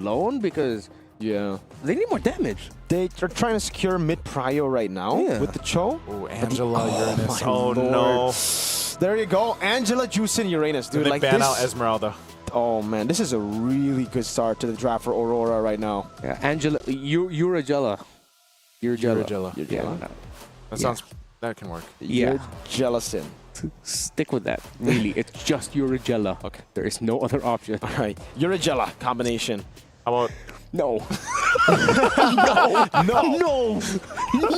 alone because Yeah. they need more damage. They are trying to secure mid prio right now with the Cho. Oh, Angela, Uranus. my Oh, lord. no. There you go. Angela, Juicing, Uranus, dude. They Like ban this. out Esmeralda. Oh, man. This is a really good start to the draft for Aurora right now. Yeah, Angela, Uragella. Uragella. Yeah. That can work. Yeah. You're jealousin. Stick with that. Really, it's just Uragella. Okay. There is no other option. All right. Uragella combination. How about No. No. No.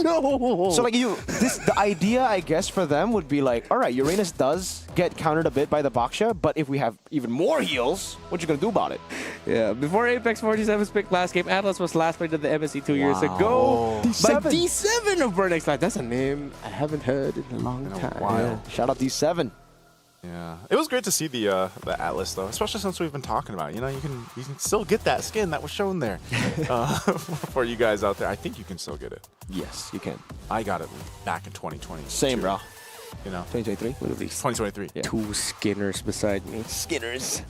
No. So like the idea I guess for them would be like, all right, Uranus does get countered a bit by the Baksha, but if we have even more heals, what you gonna do about it? Yeah, before Apex 47's picked last game, Atlas was last played at the MSC 2 years ago. D7. By D7 of Burnex Live. That's a name I haven't heard in a long time. while. Shout out D7. Yeah, it was great to see the Atlas though, especially since we've been talking about it. You know, you can still get that skin that was shown there for you guys out there. I think you can still get it. Yes, you can. I got it back in 2020. Same, bro. You know, 2023. Look at these 2023. Yeah. two Skinners beside me. Skinners.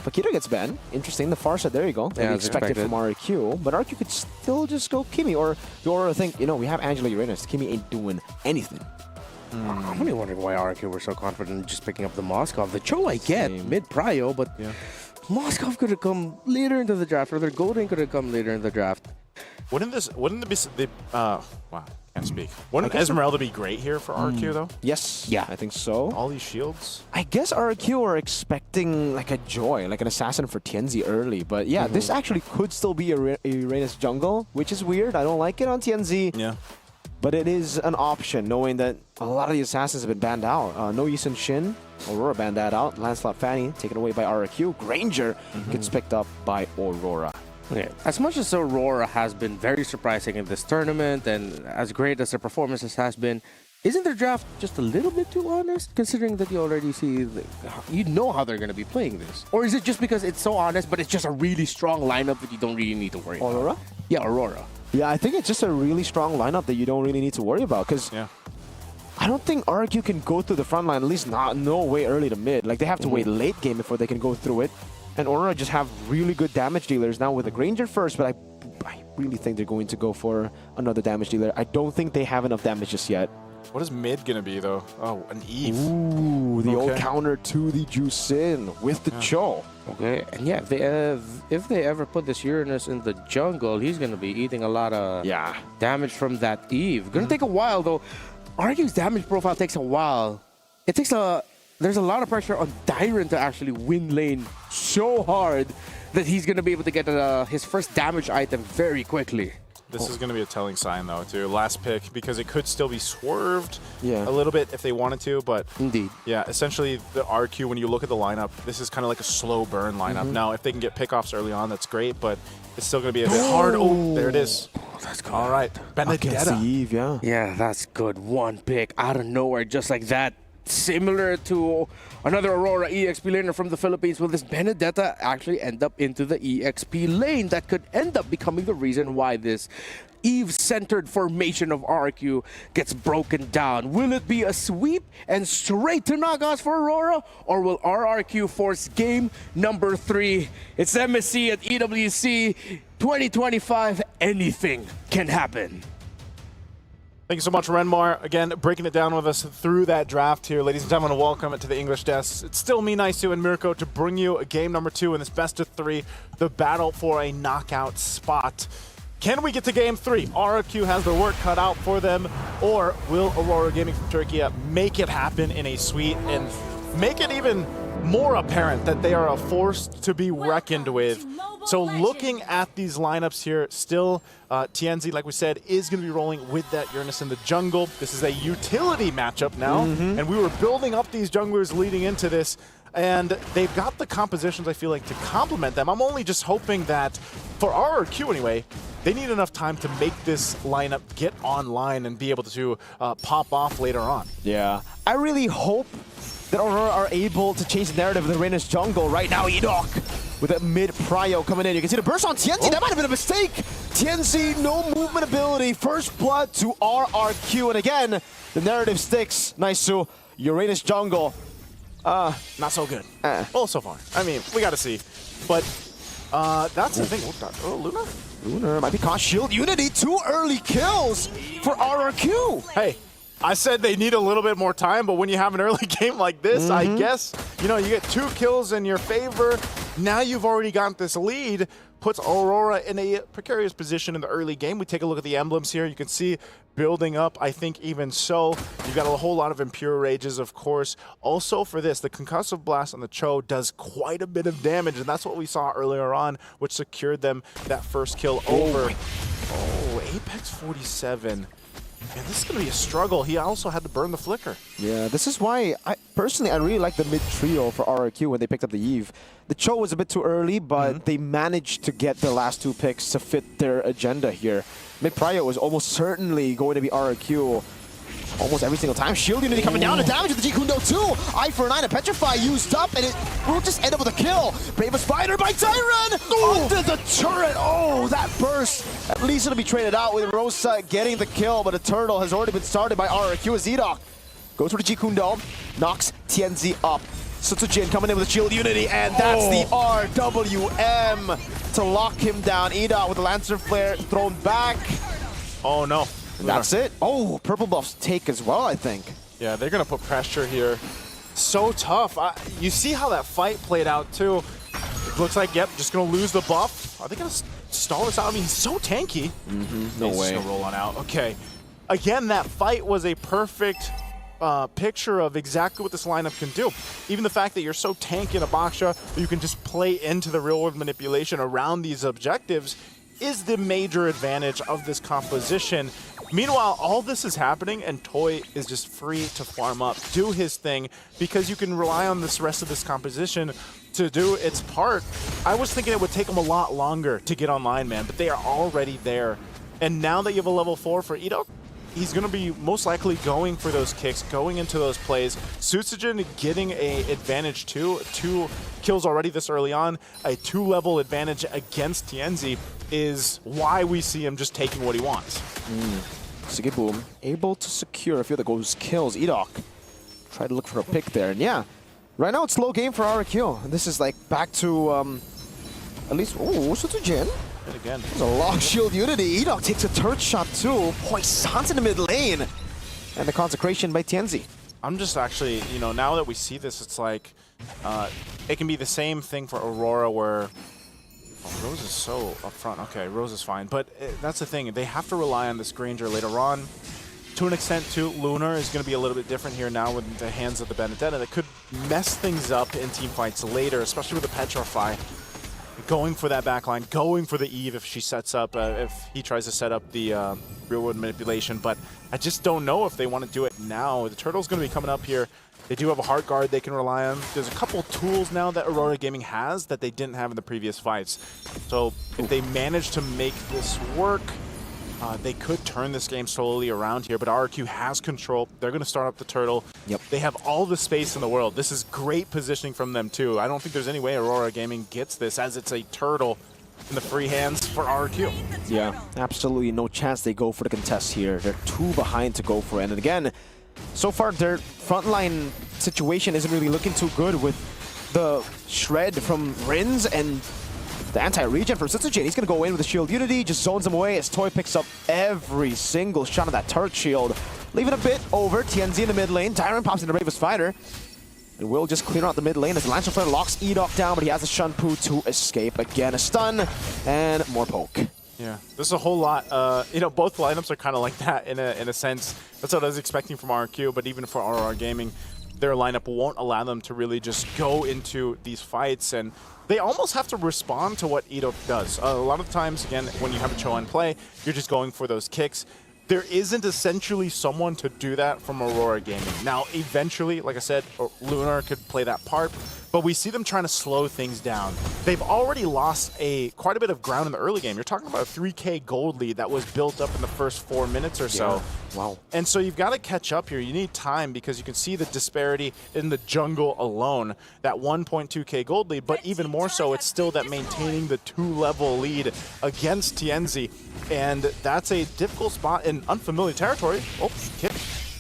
Paquito gets banned. Interesting. The Farsa, there you go. Yeah, We it's expected expected. from RQ, but RQ could still just go Kimi. Or do Aurora think, you know, we have Angela Uranus. Kimi ain't doing anything. I'm only wondering why RQ were so confident in just picking up the Moskov. The Cho I get Same. mid-prio, but Moskov could have come later into the draft, or their Golden could have come later in the draft. Wouldn't it be wow, can't speak. Wouldn't Esmeralda be great here for RQ though? Yes. Yeah. I think so. All these shields. I guess RQ are expecting like a Joy, like an assassin for Tianzi early. But yeah, this actually could still be a Uranus jungle, which is weird. I don't like it on Tianzi. Yeah. But it is an option, knowing that a lot of the assassins have been banned out. No Yisun Shin, Aurora banned that out. Lancelot Fanny taken away by RQ. Granger gets picked up by Aurora. Yeah. As much as Aurora has been very surprising in this tournament, and as great as their performances has been, isn't their draft just a little bit too honest, considering that you already see, you know how they're going to be playing this? Or is it just because it's so honest, but it's just a really strong lineup that you don't really need to worry about? Aurora? Yeah, Aurora. Yeah, I think it's just a really strong lineup that you don't really need to worry about. Because I don't think RQ can go through the front line, at least no way early to mid. Like, they have to wait late game before they can go through it. And Aurora just have really good damage dealers now with the Granger first, but I really think they're going to go for another damage dealer. I don't think they have enough damage just yet. What is mid gonna be though? Oh, an Eve. Ooh, the old counter to the Juicin with the Cho. Okay, and yeah, if they ever put this Uranus in the jungle, he's going to be eating a lot of damage from that Eve. Going to take a while, though. RQ's damage profile takes a while. It takes there's a lot of pressure on Dyron to actually win lane so hard that he's going to be able to get his first damage item very quickly. This is going to be a telling sign, though, too. Last pick, because it could still be swerved Yeah. a little bit if they wanted to, but Indeed. yeah, essentially the RQ, when you look at the lineup, this is kind of like a slow burn lineup. Now, if they can get pickoffs early on, that's great, but it's still going to be a bit hard. Oh, there it is. Oh, that's good. All right. Against Benedetta. the Eve, yeah. Yeah, that's good. One pick out of nowhere, just like that. Similar to another Aurora EXP laner from the Philippines. Will this Benedetta actually end up into the EXP lane? That could end up becoming the reason why this Eve-centered formation of RQ gets broken down. Will it be a sweep and straight to knockouts for Aurora? Or will RRQ force game number 3? It's MSC at EWC 2025. Anything can happen. Thank you so much, Renmar. Again, breaking it down with us through that draft here. Ladies and gentlemen, welcome to the English Desk. It's still me, Naisu, and Mirko to bring you a game number 2 in this best of 3, the battle for a knockout spot. Can we get to game 3? RRQ has their work cut out for them, or will Aurora Gaming from Turkey make it happen in a sweep and make it even more apparent that they are a force to be reckoned with? So looking at these lineups here, still Tianzi, like we said, is going to be rolling with that Uranus in the jungle. This is a utility matchup now, and we were building up these junglers leading into this, and they've got the compositions, I feel like, to complement them. I'm only just hoping that, for RRQ anyway, they need enough time to make this lineup get online and be able to pop off later on. Yeah. I really hope that Aurora are able to change the narrative of the Uranus jungle right now. Edok with a mid-prio coming in. You can see the burst on Tianzi. That might have been a mistake. Tianzi, no movement ability. First blood to RRQ. And again, the narrative sticks. Naisu, Uranus jungle. Not so good. Well, so far. I mean, we got to see. But That's the thing. Oh, Luna? Lunar might be caught. Shield Unity, 2 early kills for RRQ. Hey, I said they need a little bit more time, but when you have an early game like this, I guess, you know, you get 2 kills in your favor. Now you've already got this lead. Puts Aurora in a precarious position in the early game. We take a look at the emblems here. You can see building up, I think even so. You've got a whole lot of Impure Rages, of course. Also for this, the Concussive Blast on the Cho does quite a bit of damage, and that's what we saw earlier on, which secured them that first kill over. Oh, Apex 47. Man, this is going to be a struggle. He also had to burn the Flicker. Yeah, this is why, I really like the mid-trio for RRQ when they picked up the Eve. The Cho was a bit too early, but they managed to get the last 2 picks to fit their agenda here. Mid-prio was almost certainly going to be RRQ almost every single time. Shield Unity coming down, and damage with the G-Kundo too! Eye for 9, a Petrify used up, and it will just end up with a kill! Bravest Spider by Tyron! Onto the turret! Oh, that burst! At least it'll be traded out with Rosa getting the kill, but a turtle has already been started by RRQ as Edok goes for the G-Kundo, knocks Tianzi up. Sutsujin coming in with a Shield Unity, and that's the RWM to lock him down. Edok with the Lancer Flare thrown back. Oh no. And that's it. Oh, purple buffs take as well, I think. Yeah, they're going to put pressure here. So tough. You see how that fight played out, too. It looks like, yep, just going to lose the buff. Are they going to stall this out? I mean, he's so tanky. No way. Just going to roll on out. Okay. Again, that fight was a perfect picture of exactly what this lineup can do. Even the fact that you're so tanky in a Baksha, you can just play into the real-world manipulation around these objectives is the major advantage of this composition. Meanwhile, all this is happening, and Toy is just free to farm up, do his thing, because you can rely on this rest of this composition to do its part. I was thinking it would take them a lot longer to get online, man, but they are already there. And now that you have a level 4 for Edok, he's going to be most likely going for those kicks, going into those plays. Sutsujin getting an advantage too. 2 kills already this early on. A 2-level advantage against Tianzi is why we see him just taking what he wants. Sigeboom able to secure a few of those kills. Edok try to look for a pick there. And yeah, right now it's low game for RRQ. And this is like back to at least, Sutsujin. And again, there's a long Shield Unity. Edok takes a turret shot too. Poisson's in the mid lane. And the consecration by Tianzi. I'm just actually, you know, now that we see this, it's like, it can be the same thing for Aurora where Rose is so up front. Okay, Rose is fine. But that's the thing. They have to rely on this Granger later on. To an extent, too, Lunar is going to be a little bit different here now with the hands of the Benedetta. That could mess things up in team fights later, especially with the Petrify. Going for that backline, going for the Eve if she sets up, if he tries to set up the real-world manipulation. But I just don't know if they want to do it now. The Turtle's going to be coming up here. They do have a Heart Guard they can rely on. There's a couple tools now that Aurora Gaming has that they didn't have in the previous fights. So if they manage to make this work, they could turn this game slowly around here, but RRQ has control. They're going to start up the Turtle. Yep. They have all the space in the world. This is great positioning from them, too. I don't think there's any way Aurora Gaming gets this, as it's a Turtle in the free hands for RRQ. Yeah, absolutely no chance they go for the contest here. They're 2 behind to go for it. And again, so far their frontline situation isn't really looking too good with the shred from Rins and the anti-regen from Sutsujin. He's going to go in with the Shield Unity, just zones him away as Toy picks up every single shot of that turret shield. Leaving a bit over. Tianzi in the mid lane. Tyron pops in the Bravest Fighter. And will just clear out the mid lane as the Lancer Flare locks Edok down, but he has a Shunpu to escape. Again, a stun and more poke. Yeah, there's a whole lot. You know, both lineups are kind of like that in a sense. That's what I was expecting from RRQ, but even for Aurora Gaming, their lineup won't allow them to really just go into these fights, and they almost have to respond to what Edok does. A lot of times, again, when you have a Cho on play, you're just going for those kicks. There isn't essentially someone to do that from Aurora Gaming. Now, eventually, like I said, Lunar could play that part, but we see them trying to slow things down. They've already lost quite a bit of ground in the early game. You're talking about a 3K gold lead that was built up in the first 4 minutes or so. Yeah. Wow. And so you've got to catch up here. You need time because you can see the disparity in the jungle alone. That 1.2K gold lead, but even more so, it's still that maintaining the 2-level lead against Tianzi. And that's a difficult spot in unfamiliar territory. Oh, kick.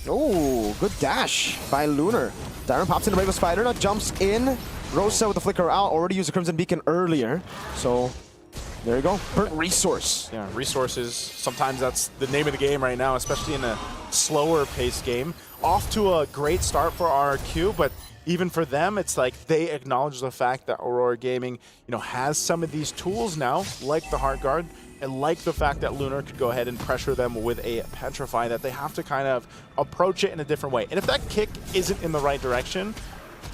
Oh, good dash by Lunar. Darren pops in the Bravest Fighter, now jumps in Rosa with the flicker out, already used the Crimson Beacon earlier. So there you go. Burnt resource. Yeah, resources. Sometimes that's the name of the game right now, especially in a slower paced game. Off to a great start for RRQ, but even for them, it's like they acknowledge the fact that Aurora Gaming, has some of these tools now, like the Heart Guard, and like the fact that Lunar could go ahead and pressure them with a Petrify, that they have to kind of approach it in a different way. And if that kick isn't in the right direction,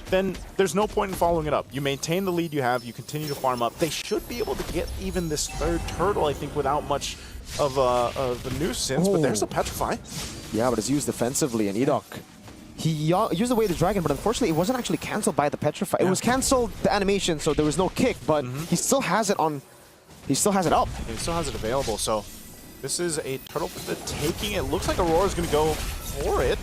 then there's no point in following it up. You maintain the lead you have, you continue to farm up. They should be able to get even this third turtle, I think, without much of a nuisance, but there's a Petrify. Yeah, but it's used defensively, and Edok, he used Away the Dragon, but unfortunately it wasn't actually cancelled by the Petrify. It was cancelled, the animation, so there was no kick, but he still has it on, he still has it up. He still has it available, so this is a turtle for the taking. It looks like Aurora's going to go for it.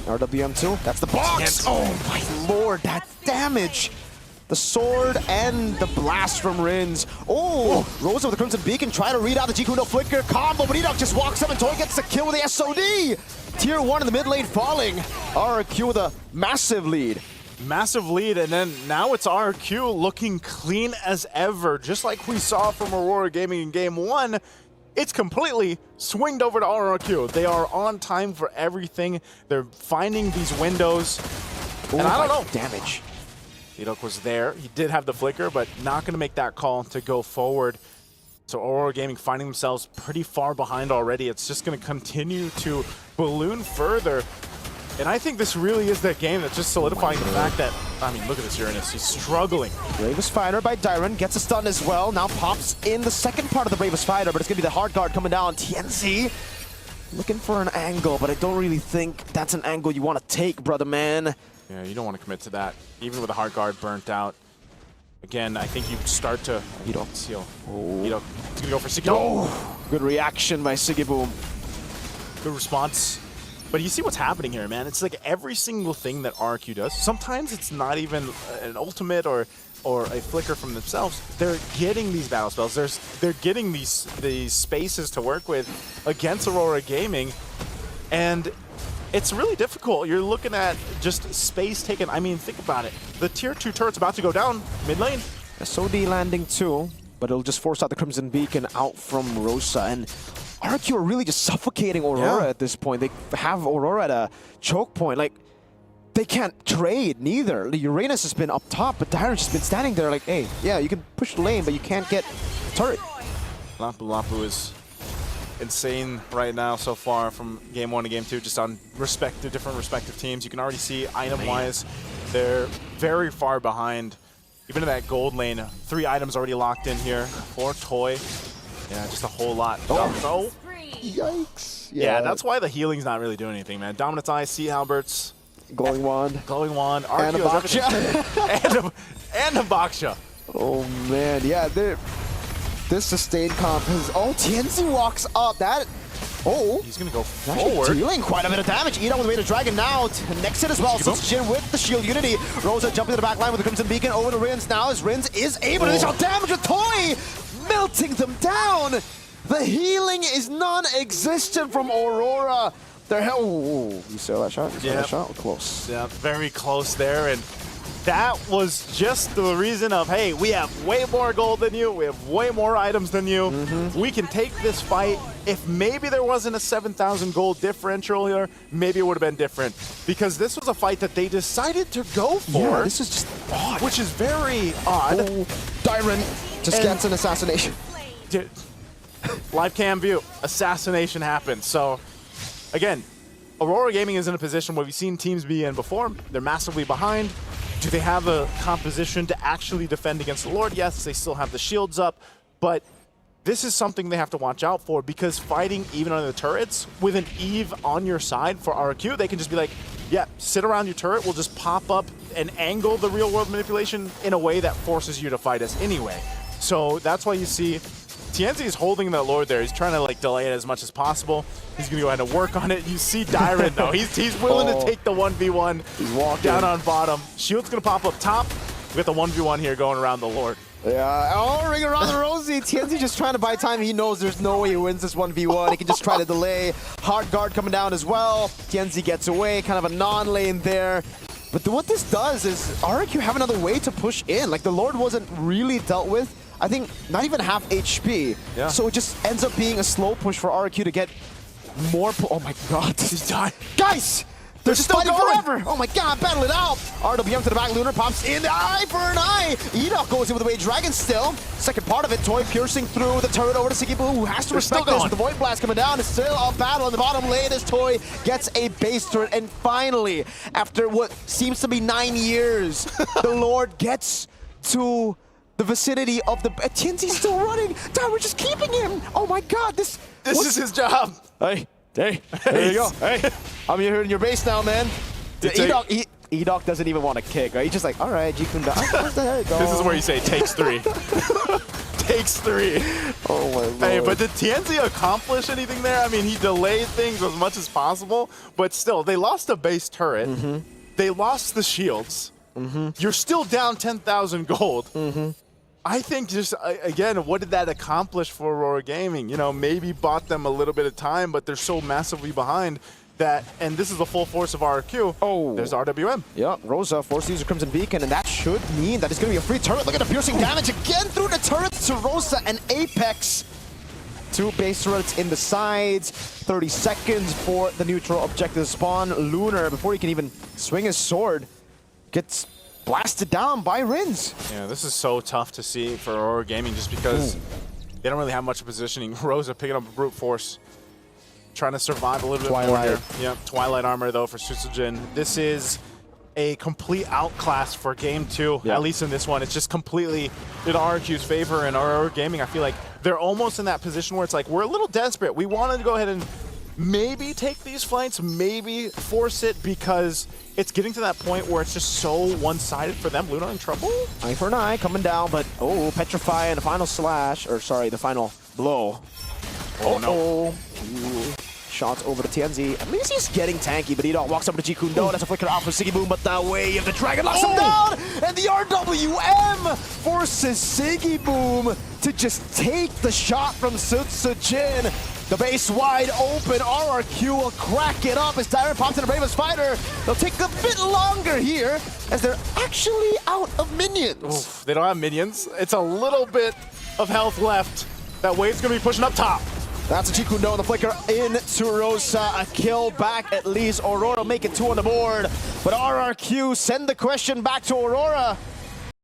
RWM2, that's the box! Yes. Oh my lord, that damage! The sword and the blast from Rins. Oh, Rosa with the Crimson Beacon trying to read out the G-Kundo Flicker combo, but Edok just walks up and Toy gets the kill with the SOD! Tier 1 in the mid lane falling. RRQ with a massive lead. Massive lead, and then now it's RRQ looking clean as ever. Just like we saw from Aurora Gaming in Game 1, it's completely swinged over to RRQ. They are on time for everything. They're finding these windows. Ooh, and I don't know. Damage. Edok was there. He did have the flicker, but not going to make that call to go forward. So Aurora Gaming finding themselves pretty far behind already. It's just going to continue to balloon further. And I think this really is that game that's just solidifying the fact that, I mean, look at this Uranus. He's struggling. Bravest Fighter by Dyron gets a stun as well. Now pops in the second part of the Bravest Fighter, but it's going to be the Hard Guard coming down. TNC looking for an angle, but I don't really think that's an angle you want to take, brother man. Yeah, you don't want to commit to that, even with the Hard Guard burnt out. Again, I think you start to seal. He's going to go for Sigiboom. Oh, good reaction by Sigiboom. Good response. But you see what's happening here, man. It's like every single thing that RQ does. Sometimes it's not even an ultimate or a flicker from themselves. They're getting these battle spells. They're getting these spaces to work with against Aurora Gaming. And it's really difficult. You're looking at just space taken. I mean, think about it. The tier 2 turret's about to go down mid lane. SOD landing too, but it'll just force out the Crimson Beacon out from Rosa. And RQ are really just suffocating Aurora at this point. They have Aurora at a choke point. Like, they can't trade neither. Uranus has been up top, but Dyron's just been standing there like, hey, yeah, you can push the lane, but you can't get turret. Lapu is insane right now so far from Game 1 to Game 2, just on different respective teams. You can already see item-wise, they're very far behind. Even in that gold lane, 3 items already locked in here. 4 toy. Yeah, just a whole lot. Oh. Yikes. Yeah, that's why the healing's not really doing anything, man. Dominant's Eye, Sea Halberts. Glowing Wand. Glowing Wand. And a Baksha. and a Baksha. Oh, man. Yeah, this sustained comp is... Oh, TNC walks up. Oh. He's going to go forward. Dealing quite a bit of damage. Edok with the Way to Dragon now. Next hit as well. So Jin with the Shield Unity. Rosa jumping to the back line with the Crimson Beacon over to Rins now as Rins is able to dish out damage with Toy. Melting them down. The healing is non-existent from Aurora. Oh, you saw that shot? You saw that shot? Close. Yeah, very close there. And that was just the reason of, hey, we have way more gold than you. We have way more items than you. We can take this fight. If maybe there wasn't a 7,000 gold differential here, maybe it would have been different. Because this was a fight that they decided to go for. Yeah, this is just odd. Which is very odd. Oh, Dyron just gets an assassination. Dude, live cam view. Assassination happened. So, again, Aurora Gaming is in a position where we've seen teams be in before. They're massively behind. Do they have a composition to actually defend against the Lord? Yes, they still have the shields up, but this is something they have to watch out for, because fighting even on the turrets with an Eve on your side for RQ, they can just be like, yeah, sit around your turret, we'll just pop up and angle the real world manipulation in a way that forces you to fight us anyway. So that's why you see TNC is holding that Lord there. He's trying to like delay it as much as possible. He's going to go ahead and work on it. You see Dyron though. He's willing to take the 1v1. He's walking down on bottom. Shield's going to pop up top. We got the 1v1 here going around the Lord. Yeah, oh, ring around the rosy. TNC just trying to buy time. He knows there's no way he wins this 1v1. He can just try to delay. Hard guard coming down as well. TNC gets away. Kind of a non-lane there. But what this does is RRQ have another way to push in. Like, the Lord wasn't really dealt with. I think not even half HP. Yeah. So it just ends up being a slow push for RRQ to get more. Oh my god. He's dying. Guys! They're just still fighting going. forever! Oh my god, battle it out! RWM to the back, Lunar pops in the eye for an eye! Edok goes in with the Wade Dragon still. Second part of it, Toy piercing through the turret over to Sigiboo, who has to respect this with the Void Blast coming down. It's still a battle in the bottom lane as Toy gets a base turret. And finally, after what seems to be 9 years, the Lord gets to the vicinity of the... TNZ's still running! Dad, we're just keeping him! Oh my god, this is his job. Hey, there you go. Hey, I'm here in your base now, man. Edok doesn't even want to kick, right? He's just like, all right, Jikunda, there you go. This is where you say takes 3. Takes 3. Oh my lord. Hey, but did TNZ accomplish anything there? I mean, he delayed things as much as possible, but still, they lost a base turret. They lost the shields. You're still down 10,000 gold. I think just, again, what did that accomplish for Aurora Gaming? You know, maybe bought them a little bit of time, but they're so massively behind that, and this is the full force of RRQ. Oh. There's RWM. Yeah, Rosa forced to use a Crimson Beacon, and that should mean that it's going to be a free turret. Look at the piercing damage again through the turret to Rosa and Apex. 2 base turrets in the sides. 30 seconds for the neutral objective spawn. Lunar, before he can even swing his sword, gets blasted down by Rins. Yeah, this is so tough to see for Aurora Gaming just because they don't really have much positioning. Rosa picking up a brute force, trying to survive a little bit more here. Yeah, Twilight armor though for Susujin. This is a complete outclass for game 2, at least in this one. It's just completely in RRQ's favor, and Aurora Gaming, I feel like they're almost in that position where it's like, we're a little desperate. We wanted to go ahead and maybe take these flanks, maybe force it, because it's getting to that point where it's just so one-sided for them. Luna in trouble? Eye for an eye coming down, but Petrify and the final slash, or sorry, the final blow. Oh no. Shots over to TNZ. At least he's getting tanky, but Edok walks over to Jikundo. That's a flicker out for Sigiboo, but the way of the dragon locks him down! And the RWM forces Sigiboo to just take the shot from Sutsujin. The base wide open. RRQ will crack it up as Tyrant pops in the Bravest Fighter. They'll take a bit longer here as they're actually out of minions. Oof, they don't have minions. It's a little bit of health left. That wave's going to be pushing up top. That's a Jikundo on the flicker into Rosa. A kill back at least. Aurora make it 2 on the board. But RRQ send the question back to Aurora.